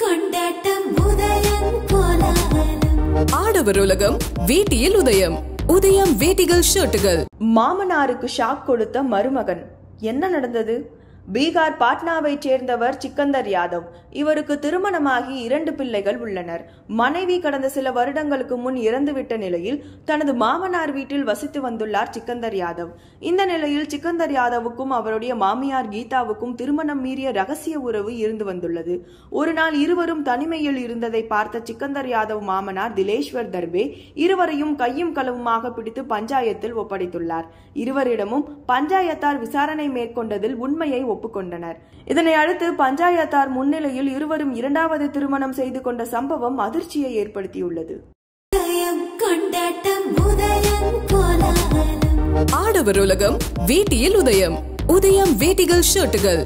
கொண்டாட்டம் உதயம் கோலாகலம். ஆடவர் உலகம் வேட்டியில் உதயம். உதயம் வேட்டிகள் ஷர்ட்டுகள். மாமனாருக்கு ஷாக் கொடுத்த மருமகன். என்ன நடந்தது? பீகார் பாட்னாவை சேர்ந்தவர் சிக்கந்தர் யாதவ். இவருக்கு திருமணமாகி 2 பிள்ளைகள் உள்ளனர். மனைவி கடந்த சில வருடங்களுக்கு முன் இறந்துவிட்ட நிலையில் தனது மாமனார் வீட்டில் வசித்து வந்துள்ளார் சிக்கந்தர் யாதவ். இந்த நிலையில் சிக்கந்தர் யாதவுக்கும் அவருடைய மாமியார் கீதாவுக்கும் திருமணம் மீறிய ரகசிய உறவு இருந்து வந்துள்ளது. ஒரு நாள் இருவரும் தனிமையில் இருந்ததை பார்த்த சிக்கந்தர் யாதவ் மாமனார் திலேஸ்வர் தர்பே இருவரையும் கையும் களவுமாக பிடித்து பஞ்சாயத்தில் ஒப்படைத்துள்ளார். இருவரிடமும் பஞ்சாயத்தார் விசாரணை மேற்கொண்டதில் உண்மையை ஒப்புக்கொண்டனர். இதனை அடுத்து பஞ்சாயத்தார் முன்னிலையில் இருவரும் 2வது திருமணம் செய்து கொண்ட சம்பவம் அதிர்ச்சியை ஏற்படுத்தியுள்ளது. கொண்டாட்டம் உதயம் கோலாகலம். ஆடவர் உலகம் வேட்டியில் உதயம். உதயம் வேட்டிகள் ஷர்ட்டுகள்.